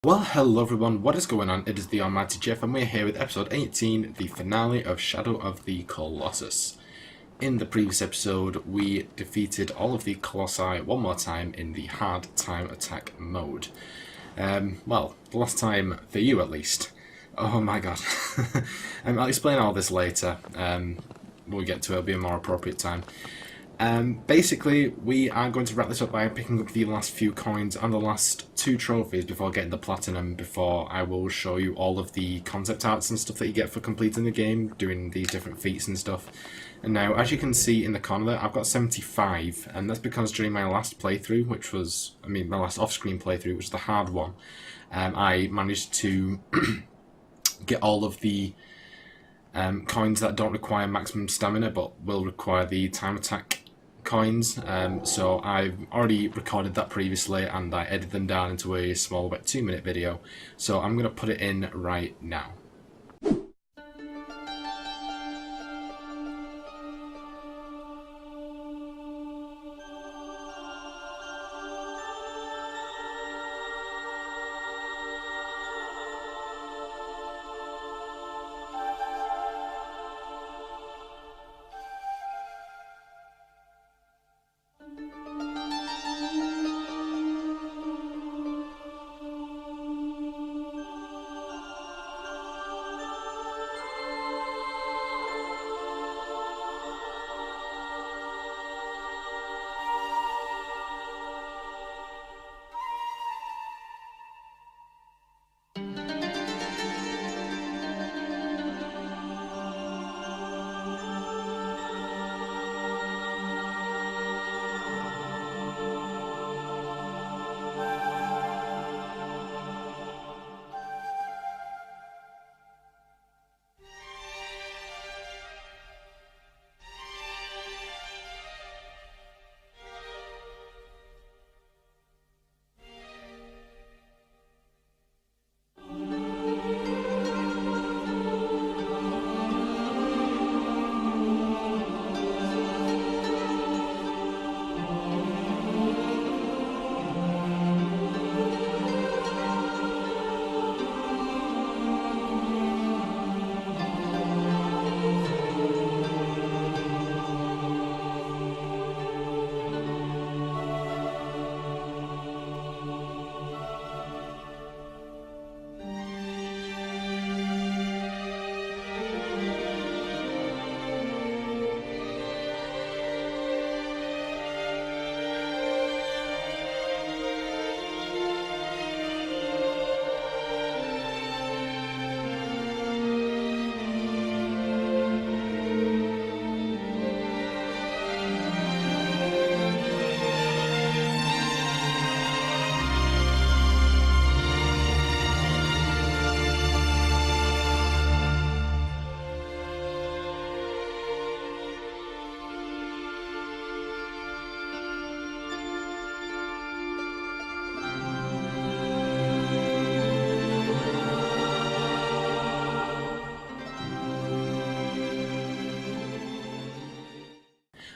Well, hello everyone, what is going on? It is TheAlmightyGeoff and we're here with episode 18, the finale of Shadow of the Colossus. In the previous episode, we defeated all of the Colossi one more time in the hard time attack mode. Well, the last time for you at least. Oh my god. I'll explain all this later. We'll get to it, it'll be a more appropriate time. Basically, we are going to wrap this up by picking up the last few coins and the last 2 trophies before getting the platinum, before I will show you all of the concept arts and stuff that you get for completing the game, doing these different feats and stuff. And now, as you can see in the corner there, I've got 75, and that's because during my last playthrough, which was, my last off-screen playthrough, which was the hard one, I managed to get all of the coins that don't require maximum stamina, but will require the time attack coins. So I've already recorded that previously and I edited them down into a small, about 2-minute video. So I'm going to put it in right now.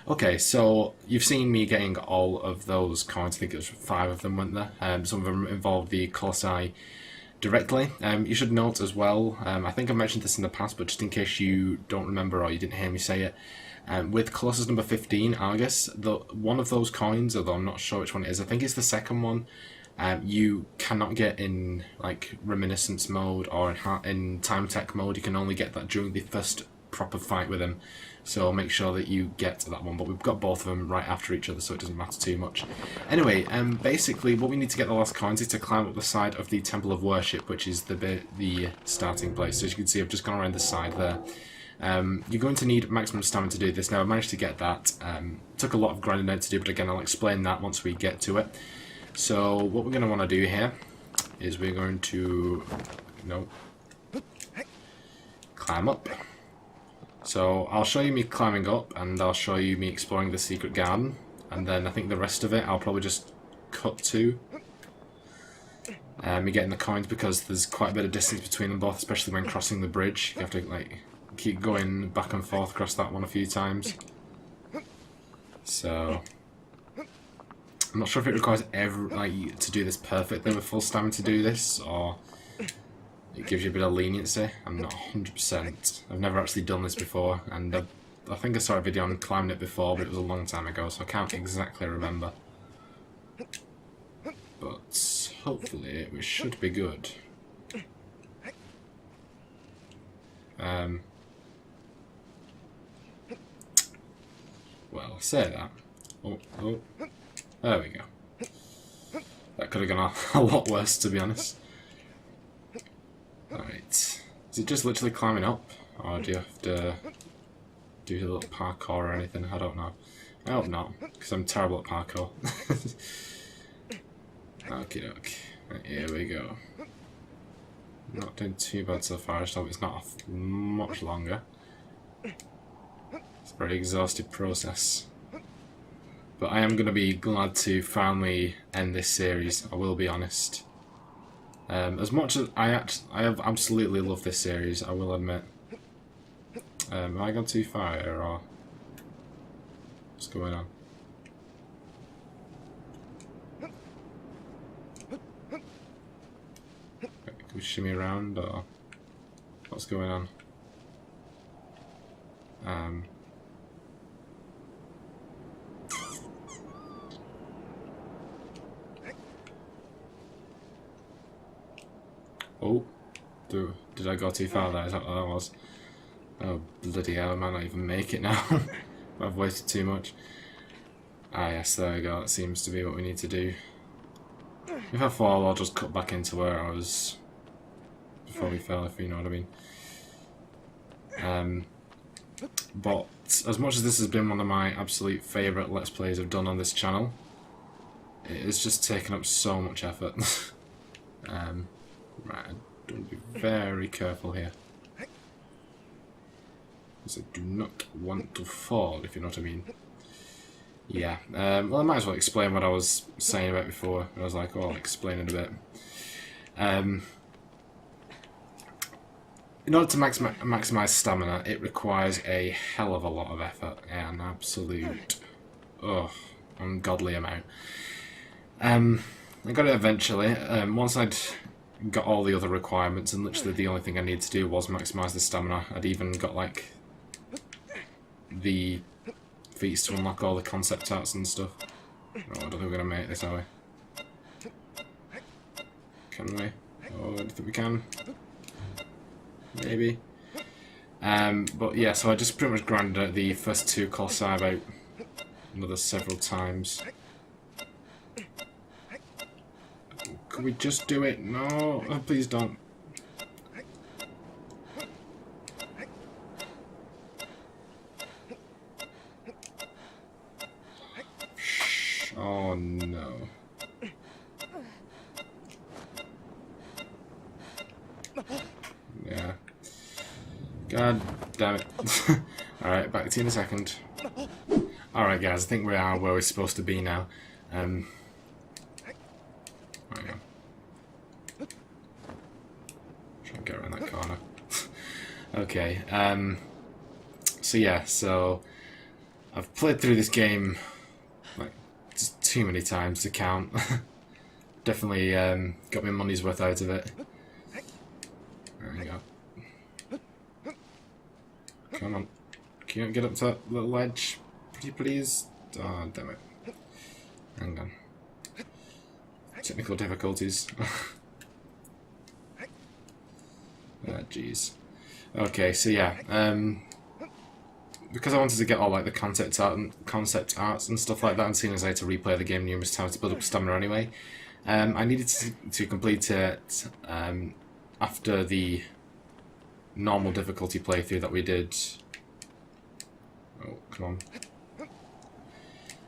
Okay, so you've seen me getting all of those coins. I think it was 5 of them, weren't there? Some of them involved the Colossi directly. You should note as well, I think I mentioned this in the past, but just in case you don't remember or you didn't hear me say it, with Colossus number 15, Argus, one of those coins, although I'm not sure which one it is, I think it's the second one, you cannot get in like reminiscence mode or in time attack mode. You can only get that during the first proper fight with him, so make sure that you get that one, but we've got both of them right after each other, so it doesn't matter too much. Anyway, basically what we need to get the last coins is to climb up the side of the Temple of Worship, which is the starting place. So as you can see, I've just gone around the side there. You're going to need maximum stamina to do this. Now I managed to get that. Took a lot of grinding out to do, but again I'll explain that once we get to it. So what we're going to want to do here is we're going to climb up. So I'll show you me climbing up, and I'll show you me exploring the secret garden, and then I think the rest of it I'll probably just cut to me getting the coins, because there's quite a bit of distance between them both, especially when crossing the bridge. You have to like keep going back and forth across that one a few times. So I'm not sure if it requires like to do this perfectly with full stamina to do this, or it gives you a bit of leniency. I'm not 100%. I've never actually done this before, and I think I saw a video on climbing it before, but it was a long time ago, so I can't exactly remember. But hopefully we should be good. Well, say that. Oh, there we go. That could have gone a lot worse, to be honest. Alright. Is it just literally climbing up? Or do you have to do a little parkour or anything? I don't know. I hope not, because I'm terrible at parkour. Okie doke. Right, here we go. Not doing too bad so far, I just hope it's not much longer. It's a very exhaustive process. But I am going to be glad to finally end this series, I will be honest. As much as I have absolutely loved this series, I will admit. Have I gone too far here, or what's going on? Can we shimmy around, or what's going on? Oh, did I go too far there? Is that what that was? Oh, bloody hell, I might not even make it now. I've wasted too much. Ah yes, there we go, that seems to be what we need to do. If I fall, I'll just cut back into where I was before we fell, if you know what I mean. But as much as this has been one of my absolute favourite Let's Plays I've done on this channel, it has just taken up so much effort. Right, I don't be very careful here. Because I do not want to fall, if you know what I mean. Yeah, well I might as well explain what I was saying about before. I was like, oh, I'll explain it a bit. In order to maximise stamina, it requires a hell of a lot of effort. Yeah, an absolute, ungodly amount. I got it eventually. Once I'd got all the other requirements, and literally the only thing I needed to do was maximise the stamina. I'd even got like the feats to unlock all the concept arts and stuff. Oh, I don't think we're gonna make this, are we? Can we? Oh, I don't think we can. Maybe. But yeah, so I just pretty much grinded out the first two Colossi about another several times. Could we just do it? No, oh, please don't. Oh no. Yeah. God damn it. Alright, back to you in a second. Alright guys, I think we are where we're supposed to be now. There we go. Try and get around that corner. Okay, so yeah, so I've played through this game like just too many times to count. Definitely got my money's worth out of it. There we go. Come on. Can you get up to that little ledge? Pretty please? Oh, damn it. Hang on. Technical difficulties. Jeez. Okay, so yeah. Because I wanted to get all like the concept arts and stuff like that, and seeing as I had to replay the game numerous times to build up stamina anyway, I needed to complete it after the normal difficulty playthrough that we did. Oh, come on.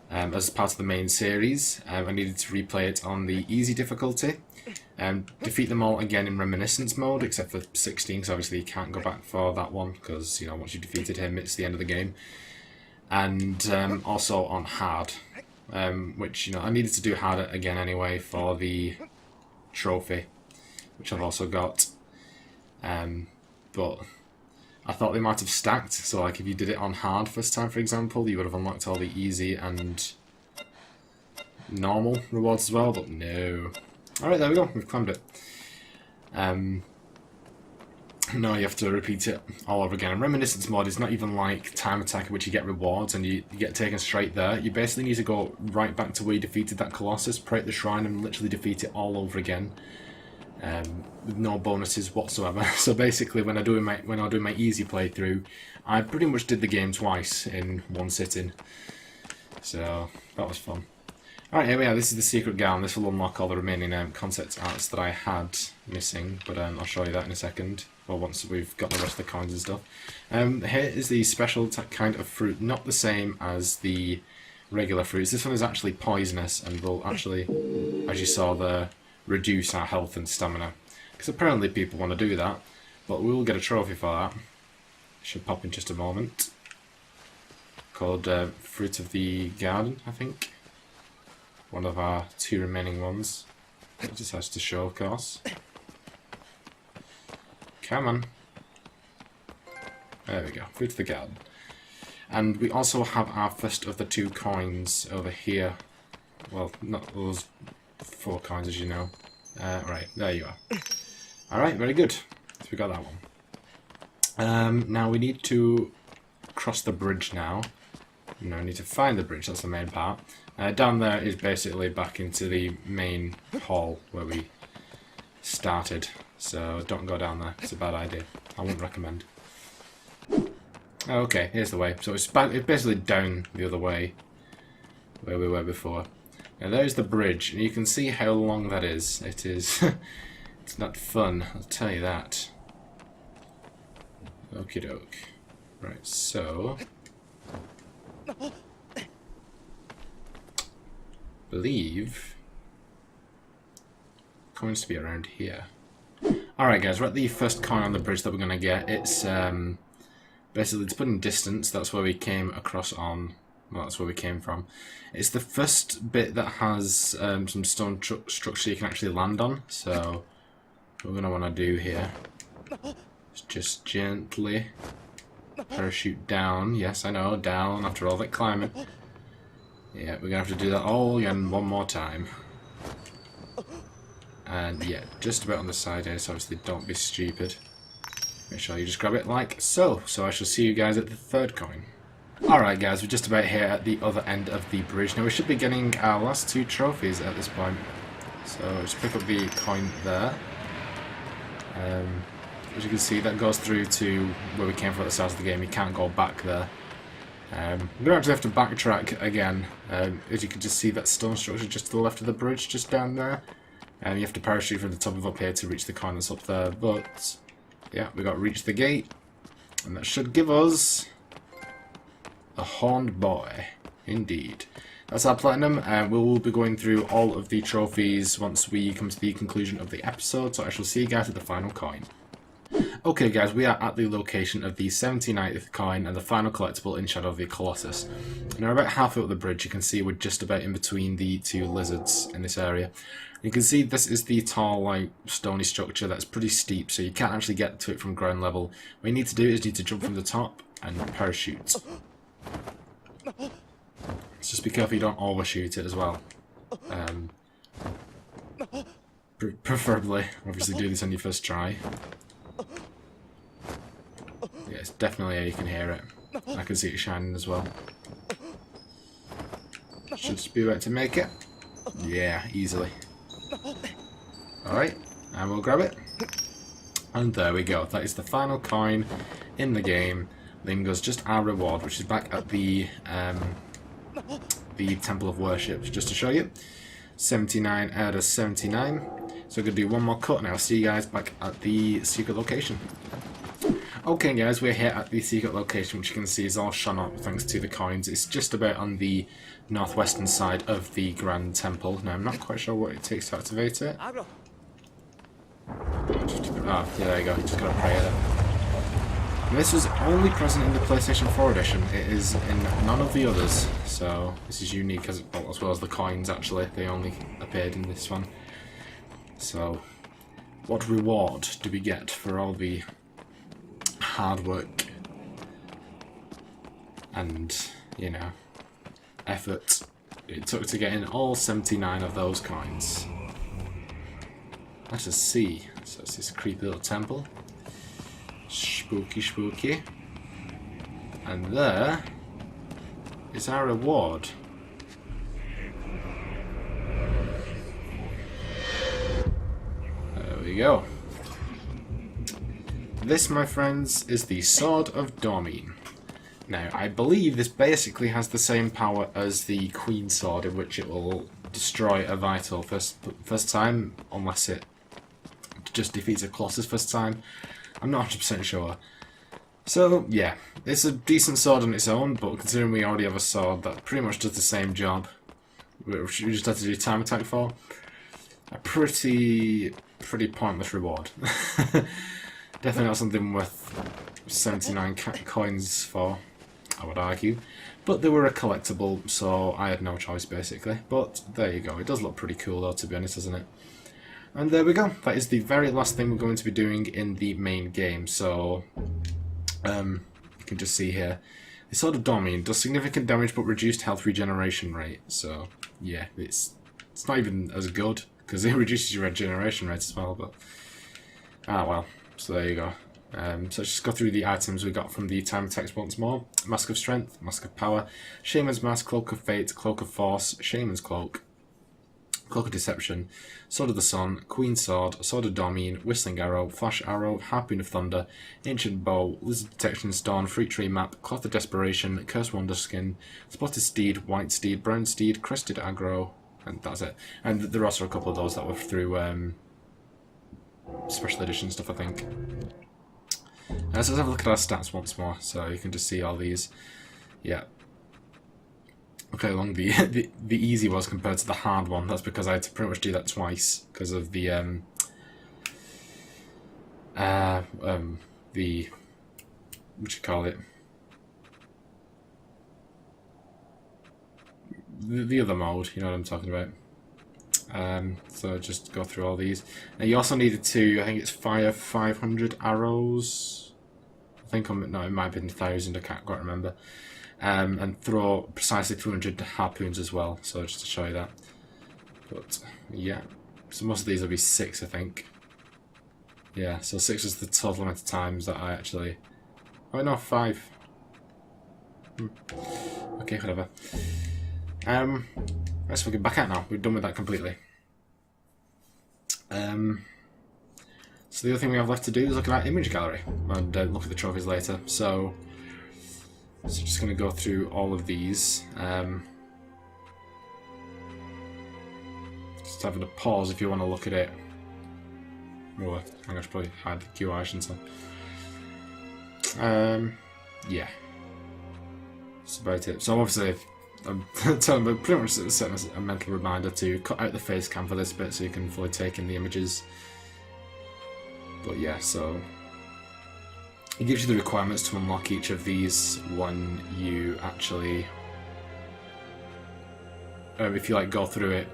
As part of the main series, I needed to replay it on the easy difficulty, defeat them all again in reminiscence mode, except for 16, because obviously you can't go back for that one, because you know once you defeated him, it's the end of the game. And also on hard, which you know I needed to do hard again anyway for the trophy, which I've also got. But I thought they might have stacked, so like if you did it on hard first time, for example, you would have unlocked all the easy and normal rewards as well, but no. Alright, there we go, we've climbed it. No, you have to repeat it all over again. And Reminiscence mod is not even like Time Attack, in which you get rewards and you get taken straight there. You basically need to go right back to where you defeated that Colossus, pray at the shrine, and literally defeat it all over again. With no bonuses whatsoever. So basically, when I do my easy playthrough, I pretty much did the game twice in one sitting. So that was fun. Alright, here we are. This is the secret gown. This will unlock all the remaining concept arts that I had missing, but I'll show you that in a second. Well, once we've got the rest of the coins and stuff. Here is the special kind of fruit, not the same as the regular fruits. This one is actually poisonous and will actually, as you saw there, reduce our health and stamina. Because apparently people want to do that, but we will get a trophy for that. Should pop in just a moment. Called Fruit of the Garden, I think. One of our 2 remaining ones. It just has to show, of course. Come on. There we go, Fruit of the Garden. And we also have our first of the 2 coins over here. Well, not those 4 coins, as you know. Right, there you are. Alright, very good. So we got that one. Now we need to cross the bridge now. No, we need to find the bridge, that's the main part. Down there is basically back into the main hall where we started. So don't go down there, it's a bad idea. I wouldn't recommend. Okay, here's the way. So it's basically down the other way where we were before. Now there's the bridge, and you can see how long that is. It is it's not fun, I'll tell you that. Okie doke. Right, so believe coins to be around here. Alright guys, we're at the first coin on the bridge that we're gonna get. It's basically, it's put in distance, that's where we came across on. Well, that's where we came from. It's the first bit that has some stone structure you can actually land on. So what we're going to want to do here is just gently parachute down. Yes, I know, down after all that climbing. Yeah, we're going to have to do that all again one more time. And yeah, just about on the side here, so obviously don't be stupid. Make sure you just grab it like so. So I shall see you guys at the 3rd coin. Alright guys, we're just about here at the other end of the bridge. Now we should be getting our last 2 trophies at this point. So just pick up the coin there. As you can see, that goes through to where we came from at the start of the game. You can't go back there. We're going to actually have to backtrack again. As you can just see, that stone structure just to the left of the bridge, just down there. And you have to parachute from the top of up here to reach the coin that's up there. But yeah, we got to reach the gate. And that should give us a horned boy, indeed. That's our platinum, and we will be going through all of the trophies once we come to the conclusion of the episode, so I shall see you guys at the final coin. Okay guys, we are at the location of the 79th coin and the final collectible in Shadow of the Colossus. Now about halfway up the bridge, you can see we're just about in between the 2 lizards in this area. You can see this is the tall, like, stony structure that's pretty steep, so you can't actually get to it from ground level. What you need to do is you need to jump from the top and parachute. Just be careful you don't overshoot it as well. Preferably, obviously do this on your first try. Yeah, it's definitely here, you can hear it. I can see it shining as well. Should just be about to make it. Yeah, easily. Alright, and we'll grab it. And there we go, that is the final coin in the game. Then goes just our reward, which is back at the Temple of Worship, just to show you. 79 out of 79. So we're going to do one more cut and I'll see you guys back at the secret location. Okay guys, we're here at the secret location, which you can see is all shone up thanks to the coins. It's just about on the northwestern side of the Grand Temple. Now I'm not quite sure what it takes to activate it. Oh, yeah, there you go, you just got to pray there. And this was only present in the PlayStation 4 edition. It is in none of the others, so this is unique as well as the coins actually. They only appeared in this one. So, what reward do we get for all the hard work and, you know, effort it took to get in all 79 of those coins. Let us see. So it's this creepy little temple. Spooky, spooky. And there is our reward. There we go. This, my friends, is the Sword of Dormine. Now, I believe this basically has the same power as the Queen Sword, in which it will destroy a vital first time, unless it just defeats a Colossus first time. I'm not 100% sure. So, yeah, it's a decent sword on its own, but considering we already have a sword that pretty much does the same job, which we just have to do time attack for, a pretty pointless reward. Definitely not something worth 79 coins for, I would argue. But they were a collectible, so I had no choice, basically. But there you go. It does look pretty cool, though, to be honest, doesn't it? And there we go. That is the very last thing we're going to be doing in the main game. So, you can just see here. The Sword of Dormine does significant damage, but reduced health regeneration rate. So, yeah, it's not even as good, because it reduces your regeneration rate as well. But, well. So there you go. So let's just go through the items we got from the time text once more. Mask of Strength, Mask of Power, Shaman's Mask, Cloak of Fate, Cloak of Force, Shaman's Cloak, Cloak of Deception, Sword of the Sun, Queen Sword, Sword of Dormine, Whistling Arrow, Flash Arrow, Harpoon of Thunder, Ancient Bow, Lizard Detection Stone, Fruit Tree Map, Cloth of Desperation, Curse Wonder Skin, Spotted Steed, White Steed, Brown Steed, Crested Aggro, and that's it. And there are also a couple of those that were through special edition stuff, I think. So let's have a look at our stats once more, so you can just see all these. Yeah. Look how long the easy was compared to the hard one. That's because I had to pretty much do that twice because of the what you call it, the other mode. You know what I'm talking about. So just go through all these. Now you also needed to, I think it's fire 500 arrows. I think no, it might have been 1,000. I can't quite remember. And throw precisely 200 harpoons as well. So just to show you that. But yeah, so most of these will be 6, I think. Yeah, so 6 is the total amount of times that I actually. Oh no, 5. Okay, whatever. Let's get back out now. We're done with that completely. So the other thing we have left to do is look at our image gallery and look at the trophies later. So just going to go through all of these. Just having a pause if you want to look at it. Oh, I should probably hide the QI, shouldn't I? Yeah. That's about it. So obviously, I'm telling you, pretty much setting a mental reminder to cut out the face cam for this bit so you can fully take in the images. But yeah, so it gives you the requirements to unlock each of these when you actually, if you like go through it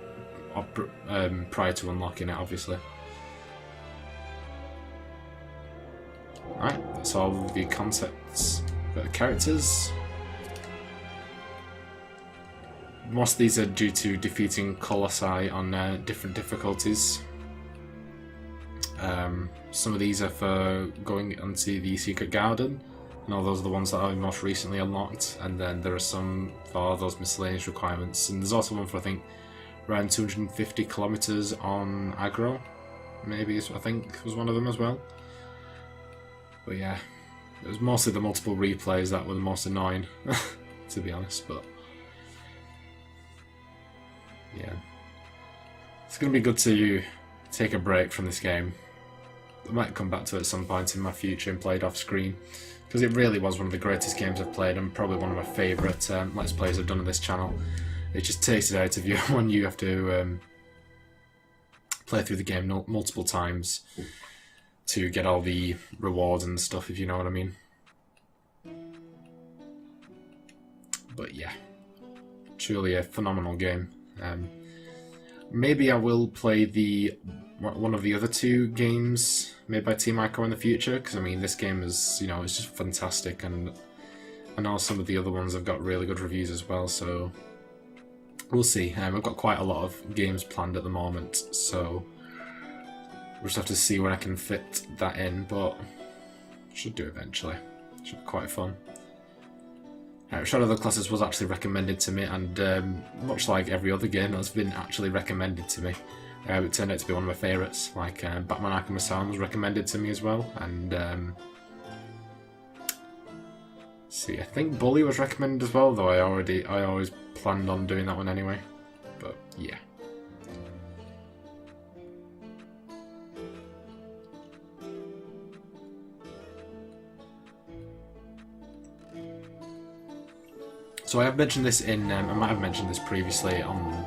prior to unlocking it, obviously. Alright, that's all the concepts. Got the characters. Most of these are due to defeating Colossi on different difficulties. Some of these are for going onto the Secret Garden, and all those are the ones that I most recently unlocked, and then there are some for those miscellaneous requirements, and there's also one for, I think, around 250 kilometers on aggro, maybe, I think was one of them as well. But yeah, it was mostly the multiple replays that were the most annoying, to be honest, but yeah. It's going to be good to take a break from this game. I might come back to it at some point in my future and play it off screen, because it really was one of the greatest games I've played and probably one of my favourite Let's Plays I've done on this channel. It just takes it out of you when you have to play through the game multiple times to get all the rewards and stuff, if you know what I mean. But yeah, truly a phenomenal game. Maybe I will play one of the other 2 games made by Team Ico in the future, because I mean this game is, you know, it's just fantastic, and I know some of the other ones have got really good reviews as well, so we'll see. I've got quite a lot of games planned at the moment, so we'll just have to see where I can fit that in, but should do eventually. Should be quite fun. Shadow of the Colossus was actually recommended to me, and much like every other game that's been actually recommended to me, it turned out to be one of my favourites. Like Batman Arkham Asylum was recommended to me as well, and see, I think Bully was recommended as well, though I always planned on doing that one anyway. But yeah. So I have mentioned this in, I might have mentioned this previously on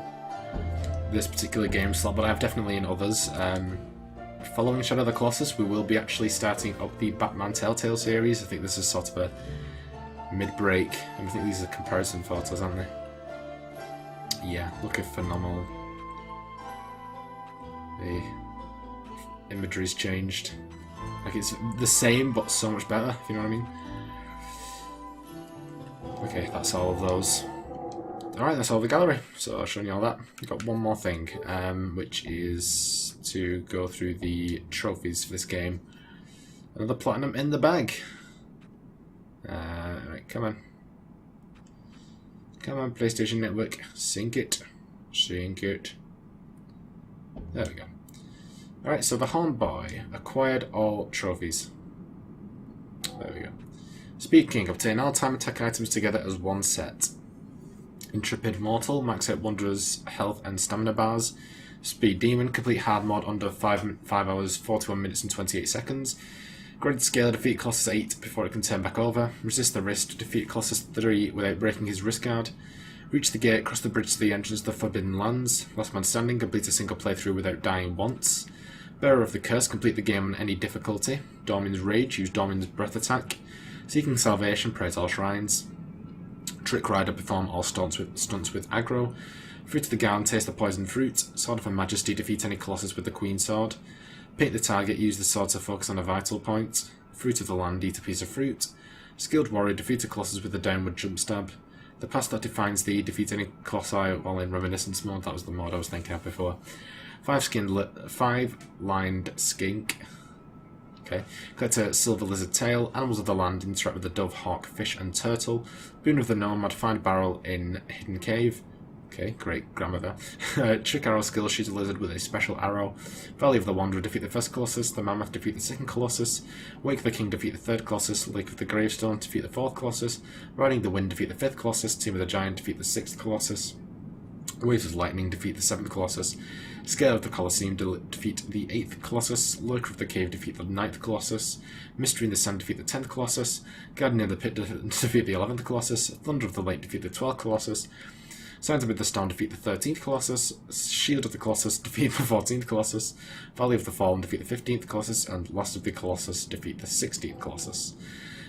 this particular game slot, but I have definitely in others. Following Shadow of the Colossus, we will be actually starting up the Batman Telltale series. I think this is sort of a mid-break, and I think these are comparison photos, aren't they? Yeah, looking phenomenal. The imagery's changed. Like it's the same, but so much better, if you know what I mean. Okay, that's all of those. Alright, that's all the gallery. So I've shown you all that. We've got one more thing, which is to go through the trophies for this game. Another platinum in the bag. Right, come on. Come on, PlayStation Network. Sync it. Sync it. There we go. Alright, so the Horn Boy acquired all trophies. There we go. Speaking, obtain all time attack items together as one set. Intrepid Mortal, max out Wanderer's health and stamina bars. Speed Demon, complete hard mod under 5 hours, 41 minutes and 28 seconds. Graded Scale, defeat Colossus 8 before it can turn back over. Resist the Wrist, defeat Colossus 3 without breaking his wrist guard. Reach the gate, cross the bridge to the entrance to the Forbidden Lands. Last Man Standing, complete a single playthrough without dying once. Bearer of the Curse, complete the game on any difficulty. Dormin's Rage, use Dormin's Breath Attack. Seeking Salvation, praise all shrines. Trick Rider, perform all stunts with aggro. Fruit of the Garden, taste the poison fruit. Sword of Her Majesty, defeat any Colossus with the Queen Sword. Paint the target, use the sword to focus on a vital point. Fruit of the Land, eat a piece of fruit. Skilled Warrior, defeat a Colossus with a downward jump stab. The Past That Defines Thee, defeat any Colossi while in Reminiscence mode. That was the mode I was thinking of before. 5-lined skink. Okay. Collect a silver lizard tail. Animals of the land interact with the dove, hawk, fish, and turtle. Boon of the nomad, find barrel in hidden cave. Okay, great grammar there. Trick arrow skill, shoot a lizard with a special arrow. Valley of the Wanderer, defeat the first Colossus. The Mammoth, defeat the second Colossus. Wake of the King, defeat the third Colossus. Lake of the Gravestone, defeat the fourth Colossus. Riding the Wind, defeat the fifth Colossus. Tomb of the Giant, defeat the sixth Colossus. Waves of Lightning, defeat the seventh Colossus. Scale of the Colosseum, defeat the 8th Colossus. Lurker of the Cave, defeat the 9th Colossus. Mystery in the Sand, defeat the 10th Colossus. Guardian of the Pit, defeat the 11th Colossus. Thunder of the Lake, defeat the 12th Colossus. Signs of the Storm, defeat the 13th Colossus. Shield of the Colossus, defeat the 14th Colossus. Valley of the Fallen, defeat the 15th Colossus. And Last of the Colossus, defeat the 16th Colossus.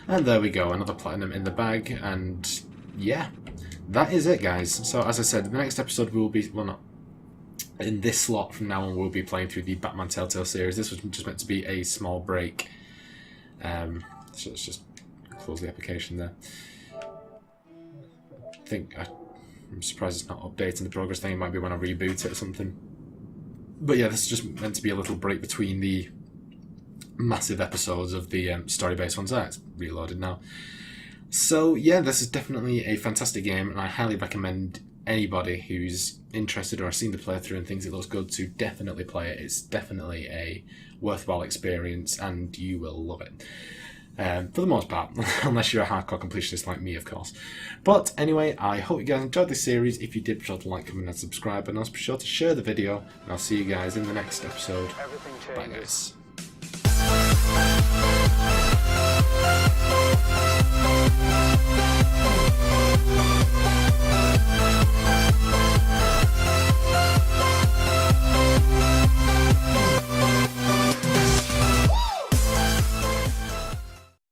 And there we go, another platinum in the bag, and yeah, that is it, guys. So as I said, the next episode we will be, well, not in this slot from now on, we'll be playing through the Batman Telltale series. This was just meant to be a small break. So let's just close the application there. I'm surprised it's not updating the progress thing. It might be when I reboot it or something. But yeah, this is just meant to be a little break between the massive episodes of the story-based ones. It's reloaded now. So yeah, this is definitely a fantastic game, and I highly recommend anybody who's interested or has seen the playthrough and thinks it looks good to definitely play it. It's definitely a worthwhile experience, and you will love it. For the most part, unless you're a hardcore completionist like me, of course. But anyway, I hope you guys enjoyed this series. If you did, be sure to like, comment, and subscribe, and also be sure to share the video, and I'll see you guys in the next episode. Bye, guys.